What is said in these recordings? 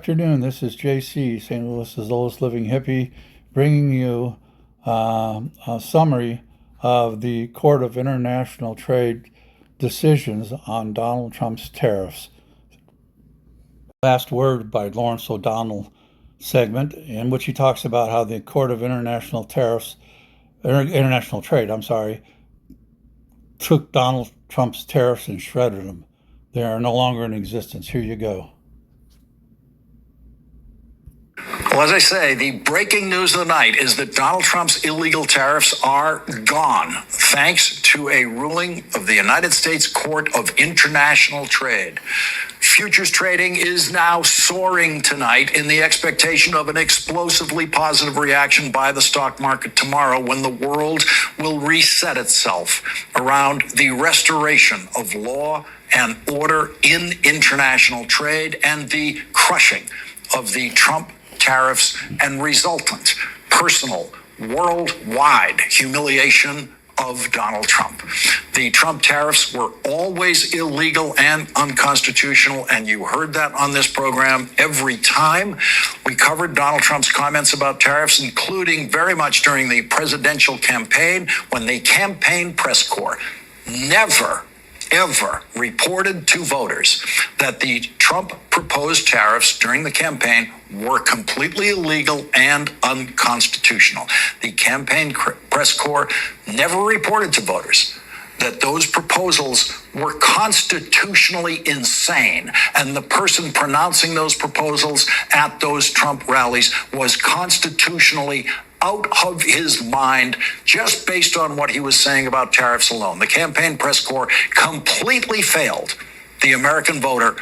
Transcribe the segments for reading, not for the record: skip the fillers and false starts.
Afternoon. This is JC, St. Louis's oldest living hippie, bringing you a summary of the Court of International Trade decisions on Donald Trump's tariffs. Last word by Lawrence O'Donnell segment, in which he talks about how the Court of International Trade, took Donald Trump's tariffs and shredded them. They are no longer in existence. Here you go. Well, as I say, the breaking news of the night is that Donald Trump's illegal tariffs are gone, thanks to a ruling of the United States Court of International Trade. Futures trading is now soaring tonight in the expectation of an explosively positive reaction by the stock market tomorrow, when the world will reset itself around the restoration of law and order in international trade and the crushing of the Trump tariffs and resultant personal worldwide humiliation of Donald Trump. The Trump tariffs were always illegal and unconstitutional, and you heard that on this program every time we covered Donald Trump's comments about tariffs, including very much during the presidential campaign, when the campaign press corps never ever reported to voters that the Trump proposed tariffs during the campaign were completely illegal and unconstitutional. The campaign press corps never reported to voters that those proposals were constitutionally insane, and the person pronouncing those proposals at those Trump rallies was constitutionally out of his mind just based on what he was saying about tariffs alone. The campaign press corps completely failed the American voter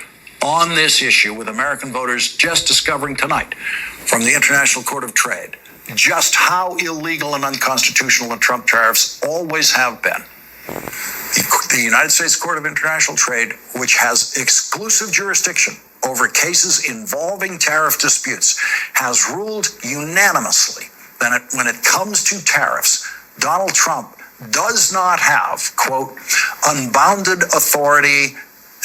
on this issue, with American voters just discovering tonight from the International Court of Trade just how illegal and unconstitutional the Trump tariffs always have been. The United States Court of International Trade, which has exclusive jurisdiction over cases involving tariff disputes, has ruled unanimously that when it comes to tariffs, Donald Trump does not have, quote, unbounded authority,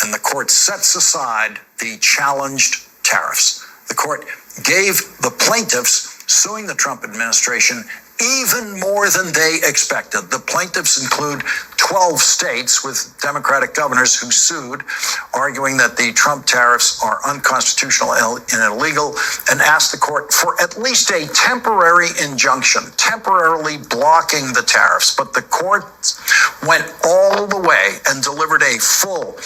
and the court sets aside the challenged tariffs. The court gave the plaintiffs suing the Trump administration even more than they expected. The plaintiffs include 12 states with Democratic governors who sued, arguing that the Trump tariffs are unconstitutional and illegal, and asked the court for at least a temporary injunction, temporarily blocking the tariffs. But the court went all the way and delivered a full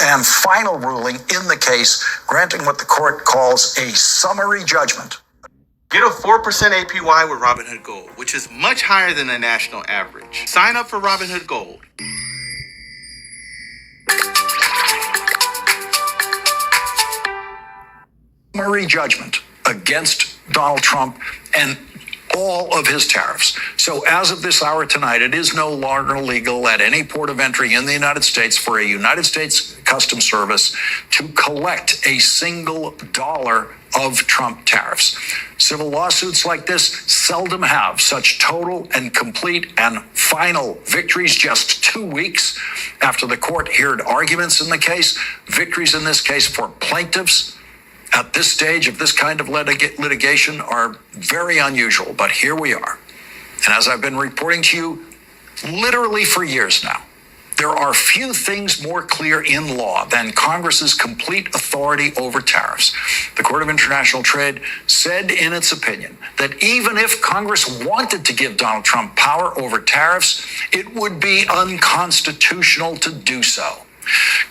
and final ruling in the case, granting what the court calls a summary judgment. Get a 4% APY with Robinhood Gold, which is much higher than the national average. Sign up for Robinhood Gold. Summary judgment against Donald Trump and all of his tariffs. So as of this hour tonight, it is no longer legal at any port of entry in the United States for a United States Customs Service to collect a single dollar of Trump tariffs. Civil lawsuits like this seldom have such total and complete and final victories just 2 weeks after the court heard arguments in the case. Victories in this case for plaintiffs at this stage of this kind of litigation are very unusual, but here we are. And as I've been reporting to you literally for years now, there are few things more clear in law than Congress's complete authority over tariffs. The Court of International Trade said in its opinion that even if Congress wanted to give Donald Trump power over tariffs, it would be unconstitutional to do so.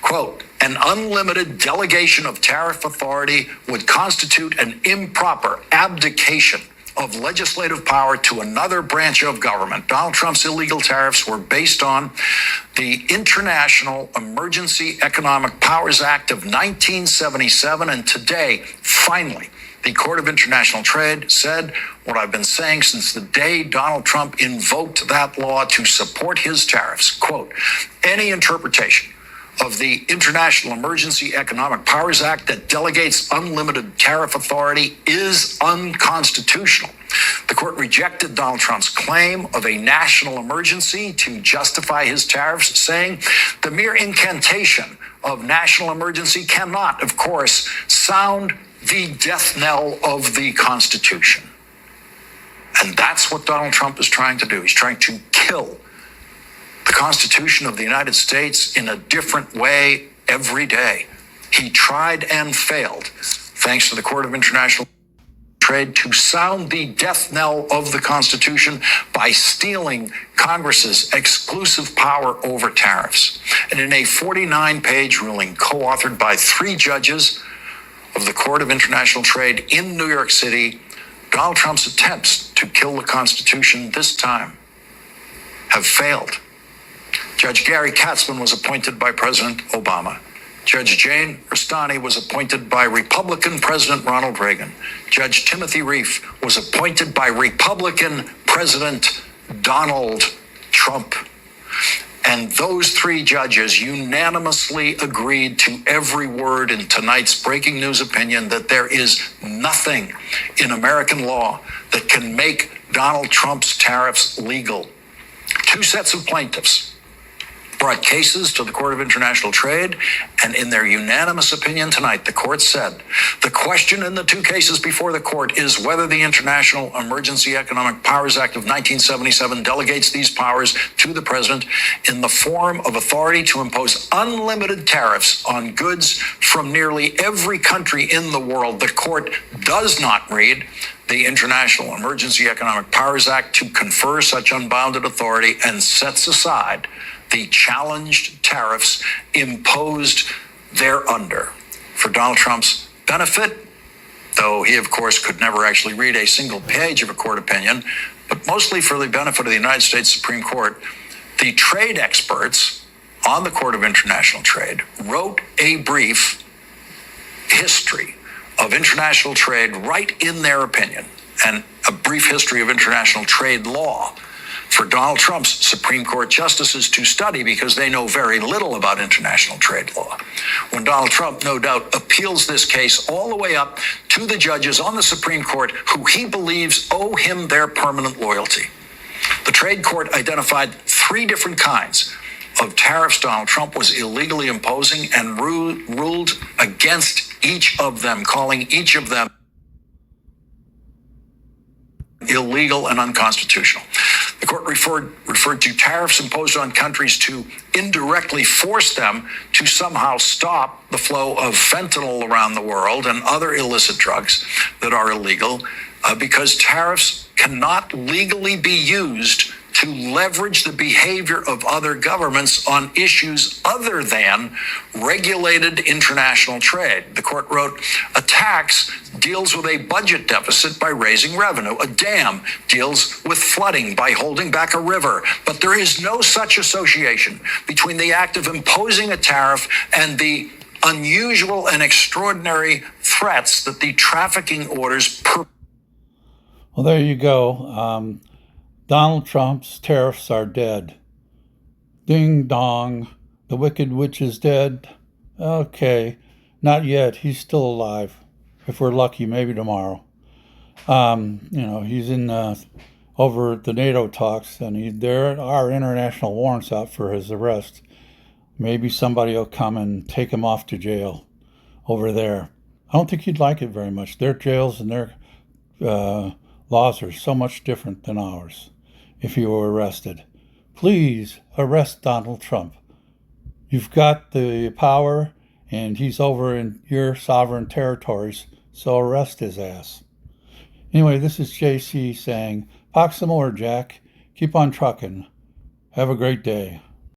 Quote, an unlimited delegation of tariff authority would constitute an improper abdication of legislative power to another branch of government. Donald Trump's illegal tariffs were based on the International Emergency Economic Powers Act of 1977, and today, finally, the Court of International Trade said what I've been saying since the day Donald Trump invoked that law to support his tariffs. Quote, any interpretation of the International Emergency Economic Powers Act that delegates unlimited tariff authority is unconstitutional. The court rejected Donald Trump's claim of a national emergency to justify his tariffs, saying the mere incantation of national emergency cannot, of course, sound the death knell of the Constitution. And that's what Donald Trump is trying to do. He's trying to kill the Constitution of the United States in a different way every day. He tried and failed, thanks to the Court of International Trade, to sound the death knell of the Constitution by stealing Congress's exclusive power over tariffs. And in a 49-page ruling co-authored by 3 judges of the Court of International Trade in New York City, Donald Trump's attempts to kill the Constitution this time have failed. Judge Gary Katzmann was appointed by President Obama. Judge Jane Rustani was appointed by Republican President Ronald Reagan. Judge Timothy Reif was appointed by Republican President Donald Trump. And those 3 judges unanimously agreed to every word in tonight's breaking news opinion that there is nothing in American law that can make Donald Trump's tariffs legal. 2 sets of plaintiffs brought cases to the Court of International Trade, and in their unanimous opinion tonight, the court said, the question in the 2 cases before the court is whether the International Emergency Economic Powers Act of 1977 delegates these powers to the president in the form of authority to impose unlimited tariffs on goods from nearly every country in the world. The court does not read the International Emergency Economic Powers Act to confer such unbounded authority and sets aside the challenged tariffs imposed thereunder. For Donald Trump's benefit, though he, of course, could never actually read a single page of a court opinion, but mostly for the benefit of the United States Supreme Court, the trade experts on the Court of International Trade wrote a brief history of international trade right in their opinion, and a brief history of international trade law for Donald Trump's Supreme Court justices to study, because they know very little about international trade law. When Donald Trump, no doubt, appeals this case all the way up to the judges on the Supreme Court who he believes owe him their permanent loyalty. The trade court identified 3 different kinds of tariffs Donald Trump was illegally imposing and ruled against each of them, calling each of them illegal and unconstitutional. The court referred to tariffs imposed on countries to indirectly force them to somehow stop the flow of fentanyl around the world and other illicit drugs that are illegal, because tariffs cannot legally be used to leverage the behavior of other governments on issues other than regulated international trade. The court wrote, a tax deals with a budget deficit by raising revenue. A dam deals with flooding by holding back a river. But there is no such association between the act of imposing a tariff and the unusual and extraordinary threats that the trafficking orders Well, there you go. Donald Trump's tariffs are dead. Ding dong. The Wicked Witch is dead. Okay. Not yet. He's still alive. If we're lucky, maybe tomorrow. He's in over the NATO talks, and there are international warrants out for his arrest. Maybe somebody will come and take him off to jail over there. I don't think he'd like it very much. Their jails and their laws are so much different than ours. If you were arrested, please arrest Donald Trump. You've got the power, and he's over in your sovereign territories, so arrest his ass. Anyway, this is JC saying, "Pox some more, Jack. Keep on trucking. Have a great day."